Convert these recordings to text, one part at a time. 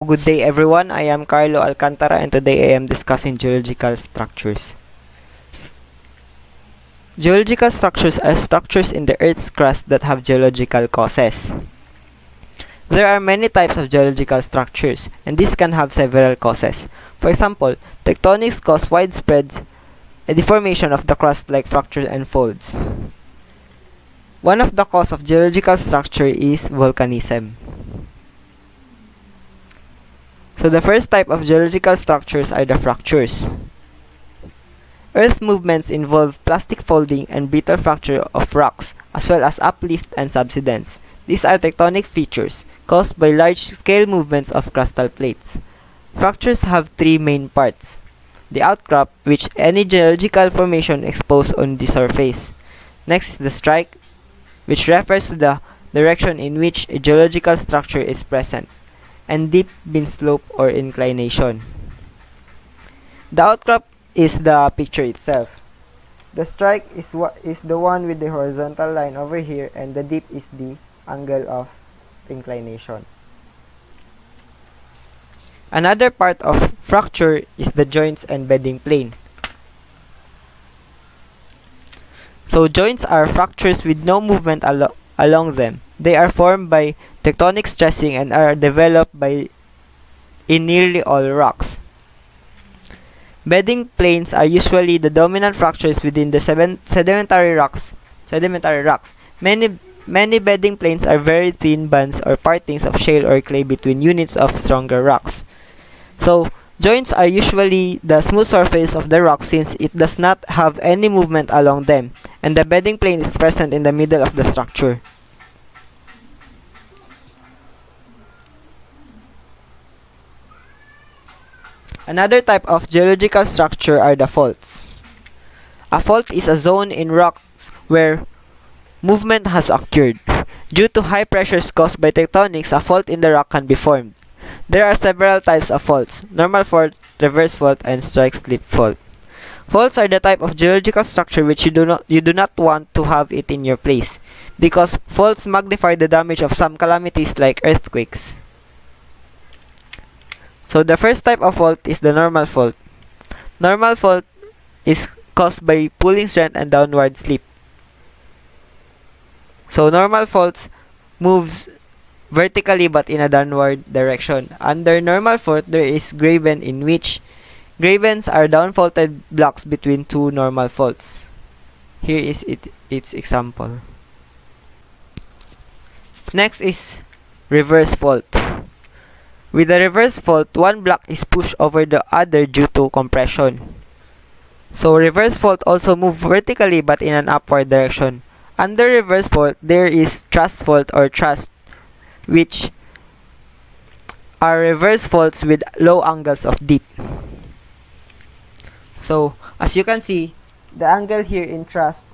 Good day everyone, I am Carlo Alcantara and today I am discussing geological structures. Geological structures are structures in the Earth's crust that have geological causes. There are many types of geological structures and these can have several causes. For example, tectonics cause widespread deformation of the crust like fractures and folds. One of the causes of geological structure is volcanism. So the first type of geological structures are the fractures. Earth movements involve plastic folding and brittle fracture of rocks, as well as uplift and subsidence. These are tectonic features caused by large-scale movements of crustal plates. Fractures have three main parts. The outcrop, which any geological formation exposed on the surface. Next is the strike, which refers to the direction in which a geological structure is present, and dip bin slope or inclination. The outcrop is the picture itself. The strike is the one with the horizontal line over here, and the dip is the angle of inclination. Another part of fracture is the joints and bedding plane. So joints are fractures with no movement along them. They are formed by tectonic stressing and are developed in nearly all rocks. Bedding planes are usually the dominant fractures within the sedimentary rocks. Many bedding planes are very thin bands or partings of shale or clay between units of stronger rocks. So joints are usually the smooth surface of the rock since it does not have any movement along them, and the bedding plane is present in the middle of the structure. Another type of geological structure are the faults. A fault is a zone in rocks where movement has occurred. Due to high pressures caused by tectonics, a fault in the rock can be formed. There are several types of faults: normal fault, reverse fault, and strike-slip fault. Faults are the type of geological structure which you do not want to have it in your place, because faults magnify the damage of some calamities like earthquakes. So the first type of fault is the normal fault. Normal fault is caused by pulling strength and downward slip. So normal faults moves vertically but in a downward direction. Under normal fault, there is graben, in which gravens are downfaulted blocks between two normal faults. Here is its example. Next is reverse fault. With a reverse fault, one block is pushed over the other due to compression. So reverse fault also move vertically but in an upward direction. Under reverse fault, there is thrust fault or thrust, which are reverse faults with low angles of dip. So as you can see, the angle here in thrust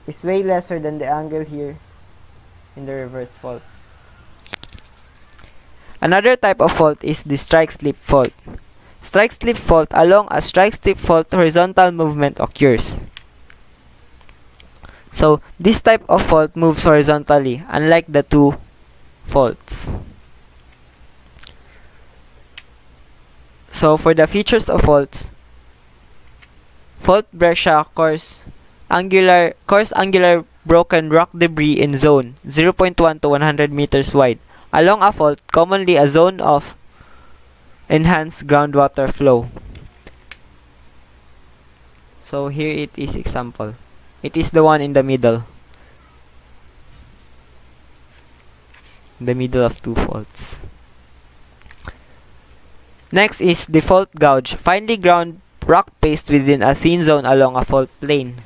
is way lesser than the angle here in the reverse fault. Another type of fault is the strike-slip fault. Strike-slip fault, along a strike-slip fault, horizontal movement occurs. So this type of fault moves horizontally, unlike the two faults. So for the features of faults, fault breccia coarse angular broken rock debris in zone 0.1 to 100 meters wide. Along a fault, commonly a zone of enhanced groundwater flow. So here it is example. It is the one in the middle. The middle of two faults. Next is the fault gouge. Finely ground rock paste within a thin zone along a fault plane.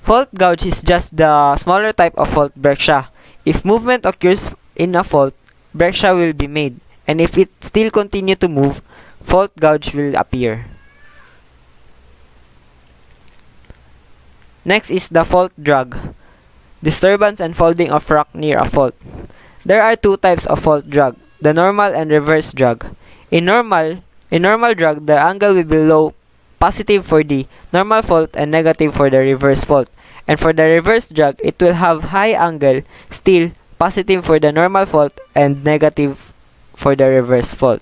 Fault gouge is just the smaller type of fault breccia. If movement occurs in a fault, breccia will be made, and if it still continue to move, fault gouge will appear. Next is the fault drag. Disturbance and folding of rock near a fault. There are two types of fault drag: the normal and reverse drag. In normal drag, the angle will be low, positive for the normal fault and negative for the reverse fault. And for the reverse drag, it will have high angle, still positive for the normal fault and negative for the reverse fault.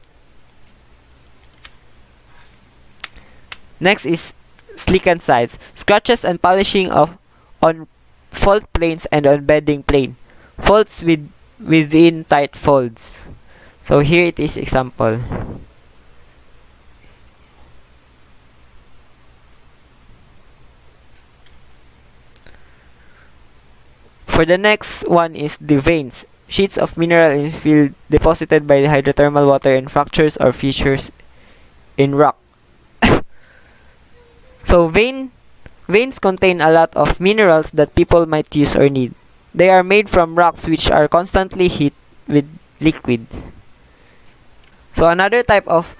Next is slickened sides, scratches and polishing of on fault planes and on bedding plane, faults within tight folds. So here it is example. For the next one is the veins, sheets of mineral in field deposited by the hydrothermal water in fractures or fissures in rock. So veins contain a lot of minerals that people might use or need. They are made from rocks which are constantly heated with liquids. So another type of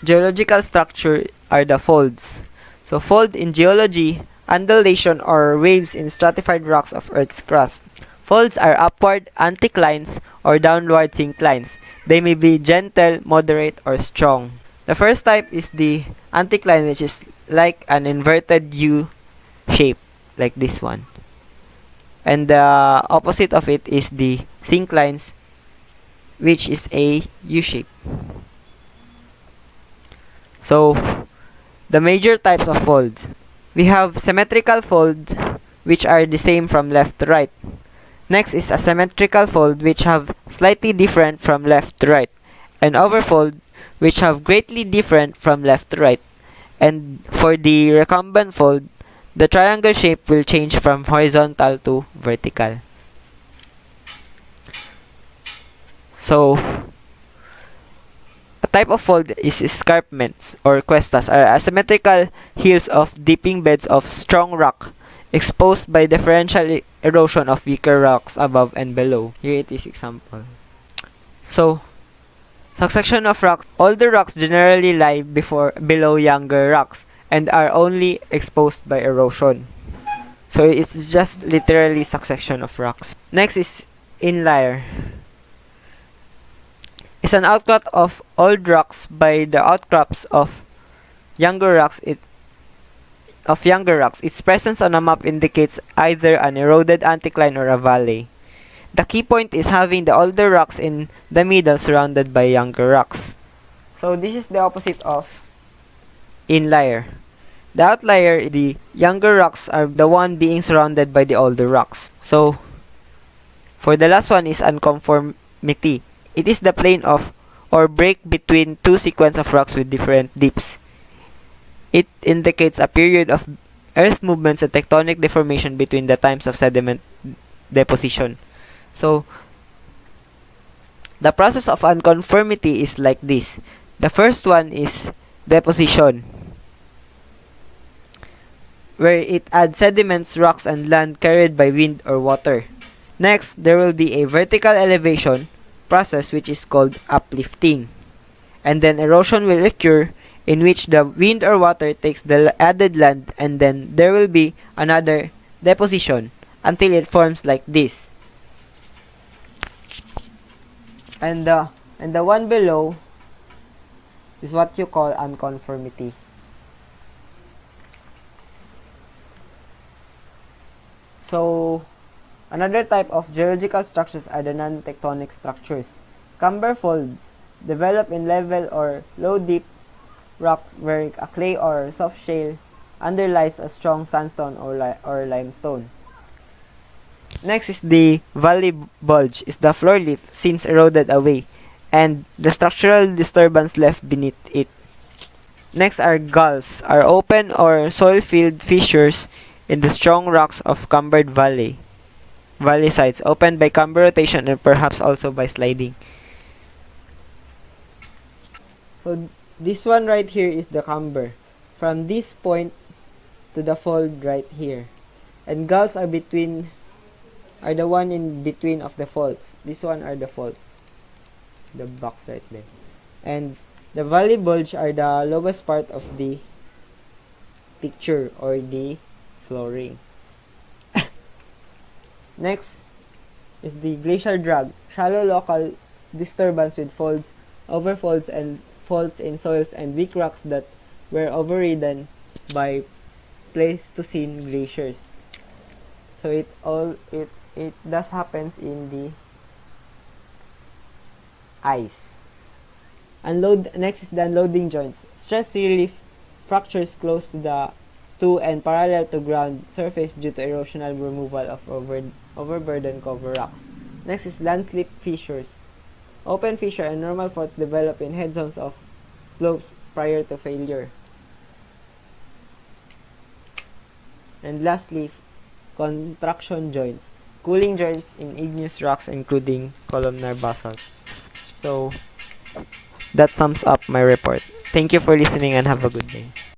geological structure are the folds. So fold in geology, undulation or waves in stratified rocks of Earth's crust. Folds are upward anticlines or downward synclines. They may be gentle, moderate, or strong. The first type is the anticline, which is like an inverted U shape, like this one. And the opposite of it is the synclines, which is a U shape. So, the major types of folds. We have symmetrical folds, which are the same from left to right. Next is asymmetrical fold, which have slightly different from left to right. And overfold, which have greatly different from left to right. And for the recumbent fold, the triangle shape will change from horizontal to vertical. So, a type of fold is escarpments or cuestas, are asymmetrical hills of dipping beds of strong rock exposed by differential erosion of weaker rocks above and below. Here it is example. So, succession of rocks. Older rocks generally lie below younger rocks and are only exposed by erosion. So it's just literally succession of rocks. Next is inlier. It's an outcrop of old rocks by the outcrops of younger rocks. Its presence on a map indicates either an eroded anticline or a valley. The key point is having the older rocks in the middle surrounded by younger rocks. So this is the opposite of inlier. The outlier, the younger rocks are the one being surrounded by the older rocks. So for the last one is unconformity. It is the plane of or break between two sequence of rocks with different dips. It indicates a period of earth movements and tectonic deformation between the times of sediment deposition. So, the process of unconformity is like this. The first one is deposition, where it adds sediments, rocks, and land carried by wind or water. Next, there will be a vertical elevation process which is called uplifting. And then erosion will occur in which the wind or water takes the added land, and then there will be another deposition until it forms like this. And the one below is what you call unconformity. So, another type of geological structures are the non-tectonic structures. Camber folds develop in level or low deep rocks where a clay or soft shale underlies a strong sandstone or limestone. Next is the valley bulge, is the floor leaf since eroded away, and the structural disturbance left beneath it. Next are gulls, are open or soil-filled fissures in the strong rocks of cambered valley sides, opened by camber rotation and perhaps also by sliding. So this one right here is the camber, from this point to the fold right here, and gulls are the one in between of the faults. This one are the faults, the box right there, and the valley bulge are the lowest part of the picture or the flooring. Next is the glacial drag, shallow local disturbance with folds, overfolds, and faults in soils and weak rocks that were overridden by Pleistocene glaciers. So it does happens in the ice. Next is the unloading joints. Stress relief fractures close to and parallel to ground surface due to erosional removal of overburden cover rocks. Next is landslip fissures. Open fissure and normal faults develop in head zones of slopes prior to failure. And lastly, contraction joints. Cooling joints in igneous rocks including columnar basalt. So, that sums up my report. Thank you for listening and have a good day.